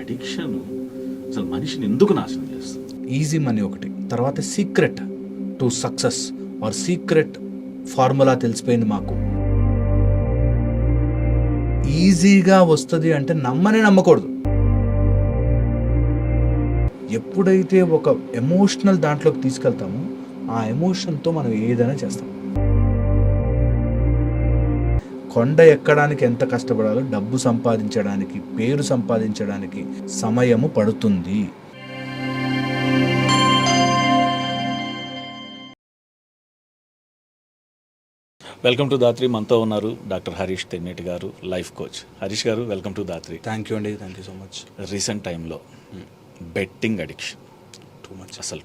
Addiction అసలు మనిషిని ఎందుకు నాశనం చేస్తుంది? ఈజీ మనీ ఒకటి, తర్వాత secret to success or secret formula తెలిసిపోయింది మాకు. ఈజీగా వస్తుంది అంటే నమ్మకూడదు. ఎప్పుడైతే ఒక ఎమోషనల్ దాంట్లోకి తీసుకెళ్తామో ఆ ఎమోషన్తో మనం ఏదైనా చేస్తాం. కొండ ఎక్కడానికి ఎంత కష్టపడాలో డబ్బు సంపాదించడానికి, పేరు సంపాదించడానికి సమయము పడుతుంది. Welcome to Dhatri. మనతో ఉన్నారు డాక్టర్ హరీష్ తెన్నేటి గారు, life coach. Harish garu, welcome to Dhatri. Thank you అండి, thank you so much. Recent టైంలో బెట్టింగ్ అడిక్షన్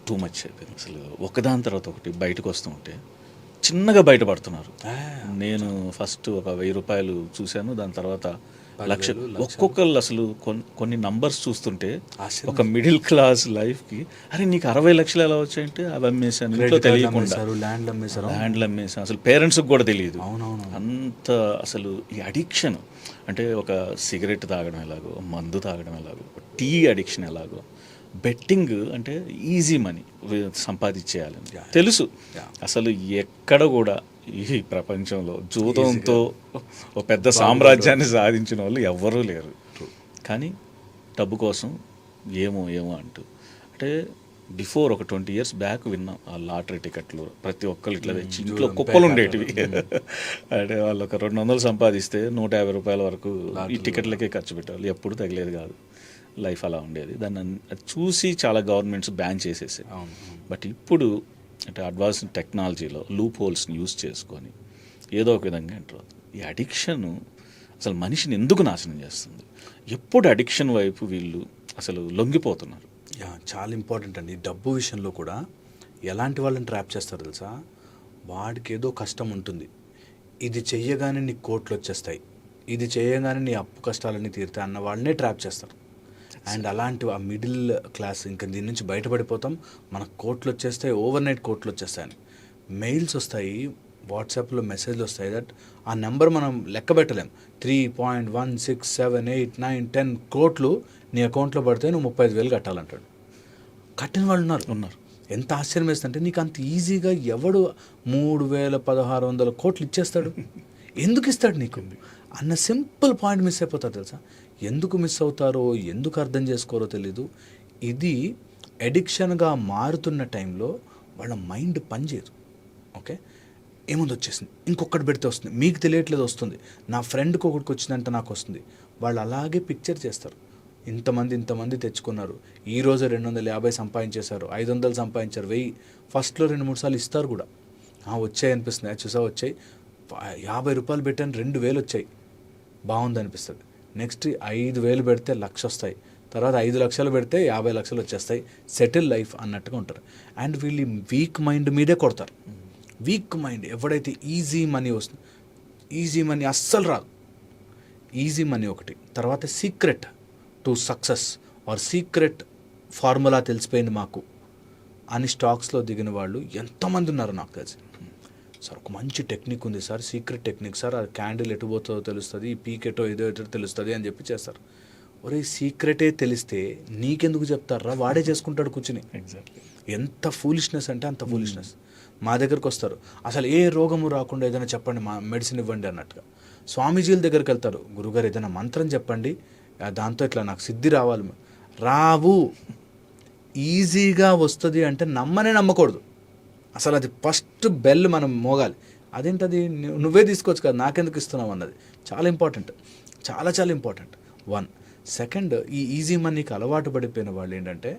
టూ మచ్ అయిపోయింది. అసలు ఒకదాని తర్వాత ఒకటి బయటకు వస్తూ ఉంటే చిన్నగా బయటపడుతున్నారు. నేను ఫస్ట్ ఒక 1000 రూపాయలు చూశాను, దాని తర్వాత లక్షలు. ఒక్కొక్కళ్ళు అసలు కొన్ని నంబర్స్ చూస్తుంటే ఒక మిడిల్ క్లాస్ లైఫ్కి అరే నీకు 60 లక్షలు ఎలా వచ్చాయంటే అవి అమ్మేశాను, ఇంట్లో తెలియకుండా ల్యాండ్లు అమ్మేశాను, అసలు పేరెంట్స్కి కూడా తెలియదు. అంత అసలు ఈ అడిక్షన్ అంటే ఒక సిగరెట్ తాగడం ఎలాగో, మందు తాగడం ఎలాగో, టీ అడిక్షన్ ఎలాగో, బెట్టింగ్ అంటే ఈజీ మనీ సంపాదించేయాలని తెలుసు. అసలు ఎక్కడ కూడా ఈ ప్రపంచంలో జూదంతో ఒక పెద్ద సామ్రాజ్యాన్ని సాధించిన వాళ్ళు ఎవ్వరూ లేరు. కానీ డబ్బు కోసం ఏమో అంటూ అంటే బిఫోర్ ఒక 20 years బ్యాక్ విన్నాం ఆ లాటరీ టికెట్లు ప్రతి ఒక్కరు ఇట్లా తెచ్చి ఇంట్లో కుప్పలు ఉండేటివి. అంటే వాళ్ళు ఒక 200 సంపాదిస్తే 150 రూపాయల వరకు ఈ టికెట్లకే ఖర్చు పెట్టేవాళ్ళు, ఎప్పుడు తగిలేదు కాదు. లైఫ్ అలా ఉండేది. దాన్ని చూసి చాలా గవర్నమెంట్స్ బ్యాన్ చేసేసాయి. బట్ ఇప్పుడు అంటే అడ్వాన్స్ టెక్నాలజీలో లూప్ హోల్స్ని యూజ్ చేసుకొని ఏదో ఒక విధంగా ఎంటర్ అవుతుంది. ఈ అడిక్షన్ అసలు మనిషిని ఎందుకు నాశనం చేస్తుంది? ఎప్పుడు అడిక్షన్ వైపు వీళ్ళు అసలు లొంగిపోతున్నారు? చాలా ఇంపార్టెంట్ అండి. డబ్బు విషయంలో కూడా ఎలాంటి వాళ్ళని ట్రాప్ చేస్తారు తెలుసా? వాడికి ఏదో కష్టం ఉంటుంది, ఇది చెయ్యగానే నీకు కోట్లు వచ్చేస్తాయి, ఇది చేయగానే నీ అప్పు కష్టాలన్నీ తీరుతాయి అన్న వాళ్ళనే ట్రాప్ చేస్తారు. అండ్ అలాంటి ఆ మిడిల్ క్లాస్ ఇంకా దీని నుంచి బయటపడిపోతాం, మనకు కోట్లు వచ్చేస్తాయి, ఓవర్ నైట్ కోట్లు వచ్చేస్తాయని మెయిల్స్ వస్తాయి, వాట్సాప్లో మెసేజ్లు వస్తాయి. దట్ ఆ నెంబర్ మనం లెక్క పెట్టలేం. 3.1678 కోట్లు నీ అకౌంట్లో పడితే నువ్వు 35,000 కట్టాలంటాడు. కట్టిన వాళ్ళు ఉన్నారు. ఎంత ఆశ్చర్యం వేస్తుందంటే నీకు అంత ఈజీగా ఎవడు 3,1600 కోట్లు ఇచ్చేస్తాడు? ఎందుకు ఇస్తాడు నీకు అన్న సింపుల్ పాయింట్ మిస్ అయిపోతారు తెలుసా? ఎందుకు మిస్ అవుతారో, ఎందుకు అర్థం చేసుకోరో తెలీదు. ఇది ఎడిక్షన్గా మారుతున్న టైంలో వాళ్ళ మైండ్ పనిచేయదు. ఓకే, ఏముంది వచ్చేసింది, ఇంకొకటి పెడితే వస్తుంది, మీకు తెలియట్లేదు వస్తుంది, నా ఫ్రెండ్కి ఒకటికి వచ్చిందంటే నాకు వస్తుంది. వాళ్ళు అలాగే పిక్చర్ చేస్తారు. ఇంతమంది తెచ్చుకున్నారు, ఈరోజు 250 సంపాదించేశారు, 500 సంపాదించారు, 1000 ఫస్ట్లో 2-3 సార్లు ఇస్తారు కూడా. వచ్చాయి అనిపిస్తుంది, చూసా వచ్చాయి, 50 రూపాయలు పెట్టాను 2,000 వచ్చాయి, బాగుంది అనిపిస్తుంది. నెక్స్ట్ 5,000 పెడితే 1,00,000 వస్తాయి, తర్వాత 5 లక్షలు పెడితే 50 లక్షలు వచ్చేస్తాయి, సెటిల్ లైఫ్ అన్నట్టుగా ఉంటారు. అండ్ వీళ్ళు వీక్ మైండ్ మీదే కొడతారు. వీక్ మైండ్ ఎవడైతే ఈజీ మనీ వస్తుంది, ఈజీ మనీ అస్సలు రాదు. ఈజీ మనీ ఒకటి, తర్వాత secret to success or secret formula తెలిసిపోయింది మాకు అని స్టాక్స్లో దిగిన వాళ్ళు ఎంతమంది ఉన్నారో నాకు తెలిసి. సార్ ఒక మంచి టెక్నిక్ ఉంది సార్, సీక్రెట్ టెక్నిక్ సార్, అది క్యాండిల్ ఎటు పోతుందో తెలుస్తుంది, ఈ పీక్ ఎటో ఏదో తెలుస్తుంది అని చెప్పి చేస్తారు. ఒరే సీక్రెటే తెలిస్తే నీకెందుకు చెప్తారా? వాడే చేసుకుంటాడు కూర్చుని. ఎగ్జాక్ట్లీ. ఎంత ఫూలిష్నెస్ అంటే అంత ఫూలిష్నెస్. మా దగ్గరకు వస్తారు, అసలు ఏ రోగము రాకుండా ఏదైనా చెప్పండి, మా మెడిసిన్ ఇవ్వండి అన్నట్టుగా. స్వామీజీల దగ్గరికి వెళ్తారు, గురుగారు ఏదైనా మంత్రం చెప్పండి, దాంతో ఇట్లా నాకు సిద్ధి రావాలి. రావు. ఈజీగా వస్తుంది అంటే నమ్మకూడదు. అసలు అది ఫస్ట్ బెల్ మనం మోగాలి. అదేంటది, నువ్వే తీసుకోవచ్చు కదా, నాకెందుకు ఇస్తున్నావు అన్నది చాలా ఇంపార్టెంట్, చాలా ఇంపార్టెంట్. 1 సెకండ్, ఈ ఈజీ మనీకి అలవాటు పడిపోయిన వాళ్ళు ఏంటంటే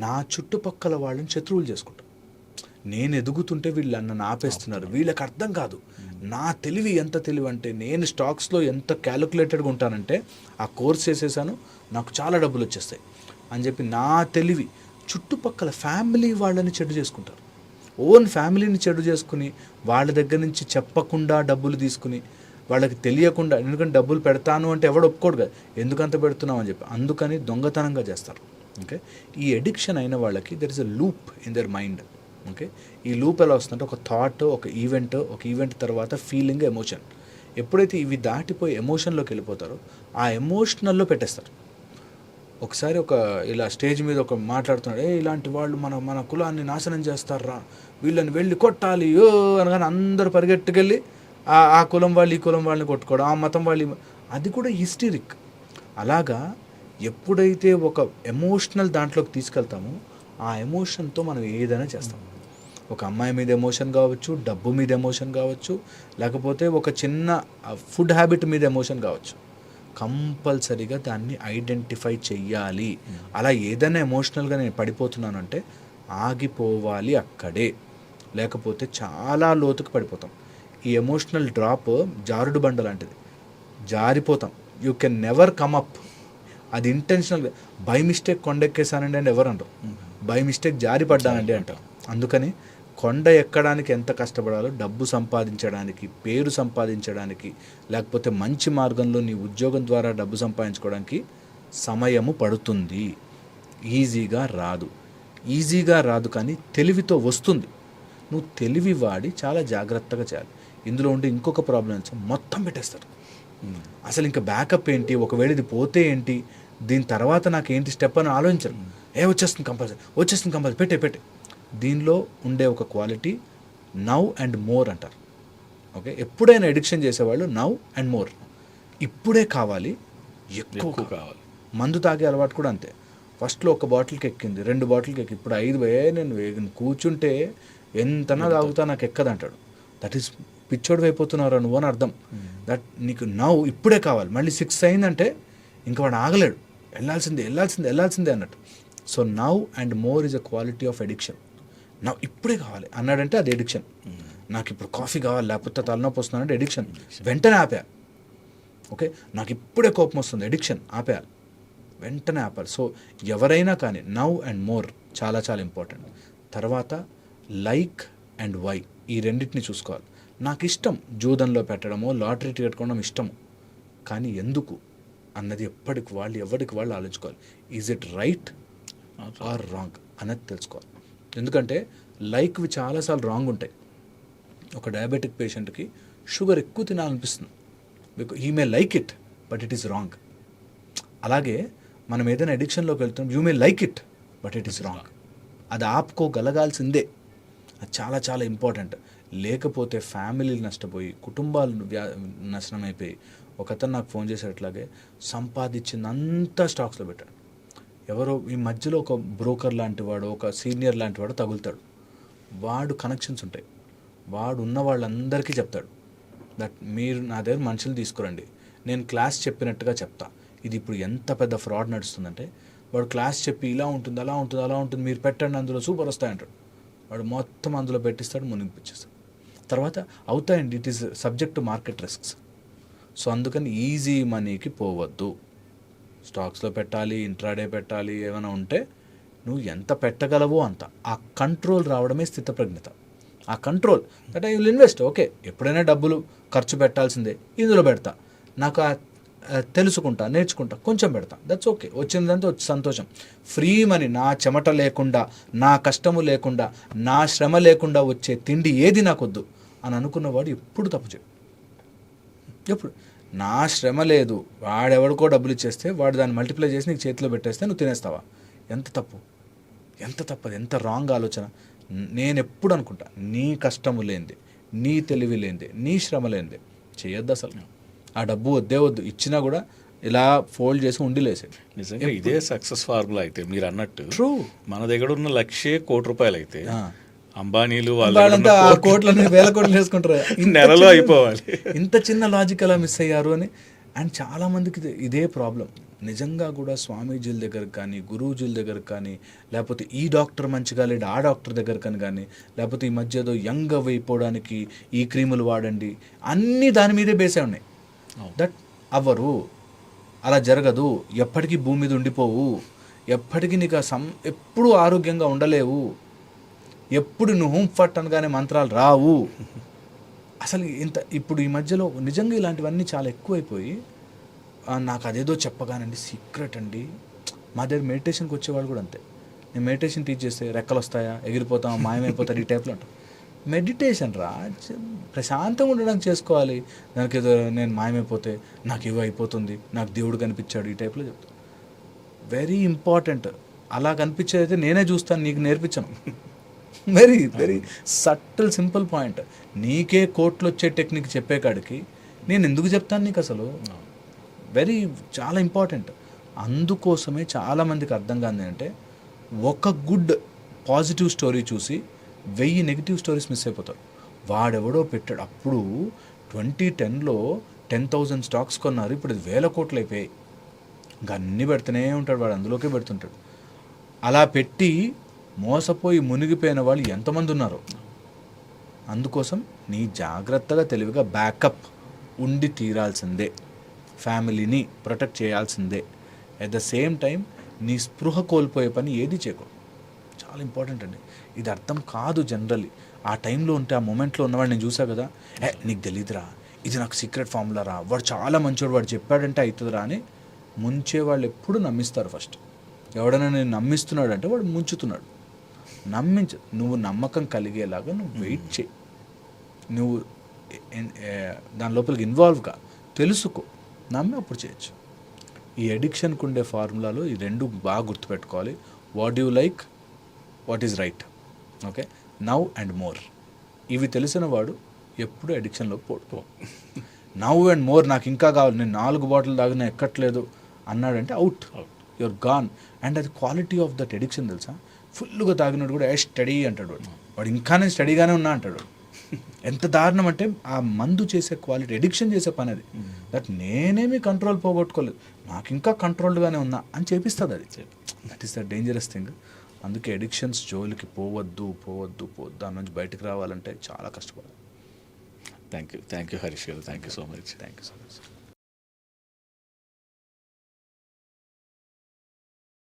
నా చుట్టుపక్కల వాళ్ళని శత్రువులు చేసుకుంటారు. నేను ఎదుగుతుంటే వీళ్ళు నన్ను ఆపేస్తున్నారు, వీళ్ళకి అర్థం కాదు. నా తెలివి ఎంత తెలివి అంటే నేను స్టాక్స్లో ఎంత క్యాలిక్యులేటెడ్గా ఉంటానంటే ఆ కోర్స్ చేసేసాను, నాకు చాలా డబ్బులు వచ్చేస్తాయి అని చెప్పి నా తెలివి చుట్టుపక్కల ఫ్యామిలీ వాళ్ళని చెడు చేసుకుంటారు. ఓన్ ఫ్యామిలీని చెడు చేసుకుని వాళ్ళ దగ్గర నుంచి చెప్పకుండా డబ్బులు తీసుకుని వాళ్ళకి తెలియకుండా, ఎందుకంటే డబ్బులు పెడతాను అంటే ఎవడు ఒప్పుకోడు కదా, ఎందుకంత పెడుతున్నావు అని చెప్పి, అందుకని దొంగతనంగా చేస్తారు. ఓకే, ఈ ఎడిక్షన్ అయిన వాళ్ళకి there is a loop in their mind. Okay, ఈ లూప్ ఎలా వస్తుందంటే ఒక థాట్, ఒక ఈవెంట్ తర్వాత ఫీలింగ్, ఎమోషన్. ఎప్పుడైతే ఇవి దాటిపోయి ఎమోషన్లోకి వెళ్ళిపోతారో ఆ ఎమోషనల్లో పెట్టేస్తారు. ఒకసారి ఒక ఇలా స్టేజ్ మీద ఒక మాట్లాడుతున్నాడు, ఇలాంటి వాళ్ళు మన కులాన్ని నాశనం చేస్తారా, వీళ్ళని వెళ్ళి కొట్టాలి అనగానే అందరూ పరిగెట్టుకెళ్ళి ఆ కులం వాళ్ళు ఈ కులం వాళ్ళని కొట్టుకోవడం, ఆ మతం వాళ్ళు అది కూడా హిస్టరిక్. అలాగా ఎప్పుడైతే ఒక ఎమోషనల్ దాంట్లోకి తీసుకెళ్తామో ఆ ఎమోషన్తో మనం ఏదైనా చేస్తాం. ఒక అమ్మాయి మీద ఎమోషన్ కావచ్చు, డబ్బు మీద ఎమోషన్ కావచ్చు, లేకపోతే ఒక చిన్న ఫుడ్ హ్యాబిట్ మీద ఎమోషన్ కావచ్చు. కంపల్సరీగా దాన్ని ఐడెంటిఫై చెయ్యాలి. అలా ఏదైనా ఎమోషనల్గా నేను పడిపోతున్నానంటే ఆగిపోవాలి అక్కడే, లేకపోతే చాలా లోతుకు పడిపోతాం. ఈ ఎమోషనల్ డ్రాప్ జారుడు బండ లాంటిది, జారిపోతాం. You can never come up. అది ఇంటెన్షనల్గా బై మిస్టేక్ కొండెక్కేసానండి అని ఎవరు అంటారు, బై మిస్టేక్ జారిపడ్డానండి అంటారు. అందుకని కొండ ఎక్కడానికి ఎంత కష్టపడాలో, డబ్బు సంపాదించడానికి, పేరు సంపాదించడానికి, లేకపోతే మంచి మార్గంలో నీ ఉద్యోగం ద్వారా డబ్బు సంపాదించుకోవడానికి సమయము పడుతుంది. ఈజీగా రాదు కానీ తెలివితో వస్తుంది. నువ్వు తెలివి వాడి చాలా జాగ్రత్తగా చేయాలి. ఇందులో ఉండే ఇంకొక ప్రాబ్లం ఏంటంటే మొత్తం పెట్టేస్తారు. అసలు ఇంకా బ్యాకప్ ఏంటి, ఒకవేళ ఇది పోతే ఏంటి, దీని తర్వాత నాకు ఏంటి స్టెప్ అని ఆలోచించరు. వచ్చేస్తుంది కంపల్సరీ పెట్టే. దీనిలో ఉండే ఒక క్వాలిటీ నవ్ అండ్ మోర్ అంటారు. ఓకే, ఎప్పుడైనా ఎడిక్షన్ చేసేవాళ్ళు నవ్ అండ్ మోర్, ఇప్పుడే కావాలి, ఎక్కువ కావాలి. మందు తాగే అలవాటు కూడా అంతే. ఫస్ట్లో ఒక బాటిల్కి ఎక్కింది, 2 బాటిల్కి ఎక్కి, ఇప్పుడు 5 నేను కూర్చుంటే ఎంతనా తాగుతా నాకు ఎక్కదంటాడు. దట్ ఈస్ పిచ్చోడు అయిపోతున్నారు నువ్వు అని అర్థం. దట్ నీకు నవ్ ఇప్పుడే కావాలి. మళ్ళీ 6 అయిందంటే ఇంకా వాడు ఆగలేడు, వెళ్ళాల్సిందే అన్నట్టు. So now and more is a quality of addiction. నా ఇప్పుడే కావాలి అన్నాడంటే అది ఎడిక్షన్. నాకు ఇప్పుడు కాఫీ కావాలి, లేకపోతే తలనొప్పి వస్తుందంటే ఎడిక్షన్, వెంటనే ఆపేయాలి. ఓకే, నాకు ఇప్పుడే కోపం వస్తుంది, ఎడిక్షన్, ఆపేయాలి, వెంటనే ఆపాలి. సో ఎవరైనా కానీ నవ్ అండ్ మోర్ చాలా చాలా ఇంపార్టెంట్. తర్వాత లైక్ అండ్ వై, ఈ రెండింటిని చూసుకోవాలి. నాకు ఇష్టం జూదంలో పెట్టడమో, లాటరీ టికెట్ కొనడం ఇష్టము, కానీ ఎందుకు అన్నది ఎవరికి వాళ్ళు ఆలోచించుకోవాలి. Is it right are wrong అన్నది తెలుసుకోవాలి. ఎందుకంటే లైక్వి చాలాసార్లు రాంగ్ ఉంటాయి. ఒక డయాబెటిక్ పేషెంట్కి షుగర్ ఎక్కువ తినాలనిపిస్తుంది, he may like it but it is wrong. అలాగే మనం ఏదైనా ఎడిక్షన్లోకి వెళ్తాం, you may like it but it is wrong. అది ఆపుకోగలగాల్సిందే. అది చాలా చాలా ఇంపార్టెంట్. లేకపోతే ఫ్యామిలీలు నష్టపోయి, కుటుంబాలు నాశనం అయిపోయి. ఒకతను నాకు ఫోన్ చేసేట్లాగే సంపాదించిందంతా స్టాక్స్లో పెట్టాడు. ఎవరో ఈ మధ్యలో ఒక బ్రోకర్ లాంటి వాడు, ఒక సీనియర్ లాంటి వాడు తగులుతాడు. వాడు కనెక్షన్స్ ఉంటాయి, వాడు ఉన్న వాళ్ళందరికీ చెప్తాడు దట్ మీరు నా దగ్గర మనుషులు తీసుకురండి, నేను క్లాస్ చెప్పినట్టుగా చెప్తా. ఇది ఇప్పుడు ఎంత పెద్ద ఫ్రాడ్ నడుస్తుందంటే, వాడు క్లాస్ చెప్పి ఇలా ఉంటుంది, అలా ఉంటుంది, మీరు పెట్టండి, అందులో సూపర్ వస్తాయంటాడు. వాడు మొత్తం అందులో పెట్టిస్తాడు, మునిగిపించేస్తాడు. తర్వాత అవుతాయండి, it is subject to market risks. So అందుకని ఈజీ మనీకి పోవద్దు. స్టాక్స్లో పెట్టాలి, ఇంట్రాడే పెట్టాలి, ఏమైనా ఉంటే నువ్వు ఎంత పెట్టగలవో అంత. ఆ కంట్రోల్ రావడమే స్థితప్రజ్ఞత. ఆ control that I will invest. Okay, ఎప్పుడైనా డబ్బులు ఖర్చు పెట్టాల్సిందే, ఇందులో పెడతా, నాకు తెలుసుకుంటా, నేర్చుకుంటా, కొంచెం పెడతా, దట్స్ ఓకే. వచ్చిందంతా సంతోషం. ఫ్రీ మనీ, నా చెమట లేకుండా, నా కష్టము లేకుండా, నా శ్రమ లేకుండా వచ్చే తిండి ఏది నాకొద్దు అని అనుకున్నవాడు ఎప్పుడు తప్పు చేయడు. ఎప్పుడు నా శ్రమ లేదు, వాడెవడికో డబ్బులు ఇచ్చేస్తే వాడు దాన్ని మల్టిప్లై చేసి నీకు చేతిలో పెట్టేస్తే నువ్వు తినేస్తావా? ఎంత తప్పు, అది ఎంత రాంగ్ ఆలోచన. నేను ఎప్పుడు అనుకుంటా, నీ కష్టము లేనిది, నీ తెలివి లేనిది, నీ శ్రమ లేనిది చేయొద్దు అసలు. ఆ డబ్బు వద్దు, ఇచ్చినా కూడా ఇలా ఫోల్డ్ చేసి ఉండిలేసేది. నిజంగా ఇదే సక్సెస్ ఫార్ములా అయితే మీరు అన్నట్టు. ట్రూ. మన దగ్గర ఉన్న లక్షే ₹1,00,00,000 అయితే అంబానీలు వాళ్ళంతా ఆ కోట్లని 1,000 కోట్లు వేసుకుంటారు, నెలలో అయిపోవాలి. ఇంత చిన్న లాజిక్ ఎలా మిస్ అయ్యారు అని. అండ్ చాలామందికి ఇదే ప్రాబ్లం. నిజంగా కూడా స్వామీజీల దగ్గరకు కానీ, గురూజీల దగ్గరకు కానీ, లేకపోతే ఈ డాక్టర్ మంచిగా లేడు ఆ డాక్టర్ దగ్గర కానీ, లేకపోతే ఈ మధ్య ఏదో యంగ్ అయిపోవడానికి ఈ క్రీములు వాడండి, అన్నీ దాని మీదే బేసే ఉన్నాయి. దట్ అవ్వరు, అలా జరగదు, ఎప్పటికీ భూమి మీద ఉండిపోవు, ఎప్పటికీ నీకు ఎప్పుడూ ఆరోగ్యంగా ఉండలేవు, ఎప్పుడు నువ్వు హోమ్ ఫట్ అనగానే మంత్రాలు రావు. అసలు ఇప్పుడు ఈ మధ్యలో నిజంగా ఇలాంటివన్నీ చాలా ఎక్కువైపోయి, నాకు అదేదో చెప్పగానండి సీక్రెట్ అండి. మా దగ్గర మెడిటేషన్కి వచ్చేవాళ్ళు కూడా అంతే. నేను మెడిటేషన్ టీచ్ చేస్తే రెక్కలు వస్తాయా, ఎగిరిపోతాం, మాయమైపోతారు, ఈ టైప్లో అంటారు. మెడిటేషన్ ప్రశాంతంగా ఉండడానికి చేసుకోవాలి. దానికి ఏదో నేను మాయమైపోతే నాకు ఇవో అయిపోతుంది, నాకు దేవుడు కనిపించాడు, ఈ టైప్లో చెప్తాను. Very important. అలా కనిపించేదైతే నేనే చూస్తాను, నీకు నేర్పించను. Very very subtle simple point. నీకే కోట్లు వచ్చే టెక్నిక్ చెప్పే కాడికి నేను ఎందుకు చెప్తాను నీకు అసలు? వెరీ చాలా ఇంపార్టెంట్. అందుకోసమే చాలామందికి అర్థం కాదు అంటే ఒక గుడ్ పాజిటివ్ స్టోరీ చూసి 1000 నెగిటివ్ స్టోరీస్ మిస్ అయిపోతారు. వాడెవడో పెట్టాడు అప్పుడు 2010లో 10,000 స్టాక్స్ కొన్నారు, ఇప్పుడు 1000 కోట్లు అయిపోయాయి. ఇంకా అన్నీ పెడుతూనే ఉంటాడు వాడు, అందులోకే పెడుతుంటాడు. అలా పెట్టి మోసపోయి మునిగిపోయిన వాళ్ళు ఎంతమంది ఉన్నారు? అందుకోసం నీ జాగ్రత్తగా తెలివిగా బ్యాకప్ ఉండి తీరాల్సిందే, ఫ్యామిలీని ప్రొటెక్ట్ చేయాల్సిందే. అట్ ద సేమ్ టైం నీ స్పృహ కోల్పోయే పని ఏది చేయకూడదు. చాలా ఇంపార్టెంట్ అండి. ఇది అర్థం కాదు జనరల్లీ. ఆ టైంలో ఉంటే ఆ మూమెంట్లో ఉన్నవాడు నేను చూసా కదా, నీకు తెలియదురా, ఇది నాకు సీక్రెట్ ఫార్ములా రా, వాడు చాలా మంచివాడు, వాడు చెప్పాడంటే అవుతుందిరా అని ముంచే వాళ్ళు ఎప్పుడు నమ్మిస్తారు. ఫస్ట్ ఎవడైనా నేను నమ్మిస్తున్నాడు అంటే వాడు ముంచుతున్నాడు. నువ్వు నమ్మకం కలిగేలాగా నువ్వు వెయిట్ చేయి, నువ్వు దాని లోపలికి ఇన్వాల్వ్గా తెలుసుకో, నమ్మి అప్పుడు చేయొచ్చు. ఈ అడిక్షన్కి ఉండే ఫార్ములాలో ఈ రెండు బాగా గుర్తుపెట్టుకోవాలి. What you like, what is right, okay, now and more. ఇవి తెలిసిన వాడు ఎప్పుడు అడిక్షన్లోకి పోడు. నౌ అండ్ మోర్, నాకు ఇంకా కావాలి, నేను 4 బాటిల్ తాగినా ఎక్కట్లేదు అన్నాడంటే అవుట్, యువర్ గాన్. అండ్ అది క్వాలిటీ ఆఫ్ దట్ అడిక్షన్ తెలుసా? ఫుల్గా తాగినాడు కూడా స్టడీ అంటాడు వాడు ఇంకా నేను స్టడీగానే ఉన్నా అంటాడు. ఎంత దారుణం అంటే ఆ మందు చేసే క్వాలిటీ, అడిక్షన్ చేసే పని అది. దట్ నేనేమి కంట్రోల్ పోగొట్టుకోలేదు, నాకు ఇంకా కంట్రోల్డ్గానే ఉన్నా అని చేపిస్తుంది అది. That is the dangerous thing. అందుకే అడిక్షన్స్ జోలికి పోవద్దు. దాని నుంచి బయటకు రావాలంటే చాలా కష్టపడాలి. థ్యాంక్ యూ హరీష్ గారు, థ్యాంక్ యూ సో మచ్.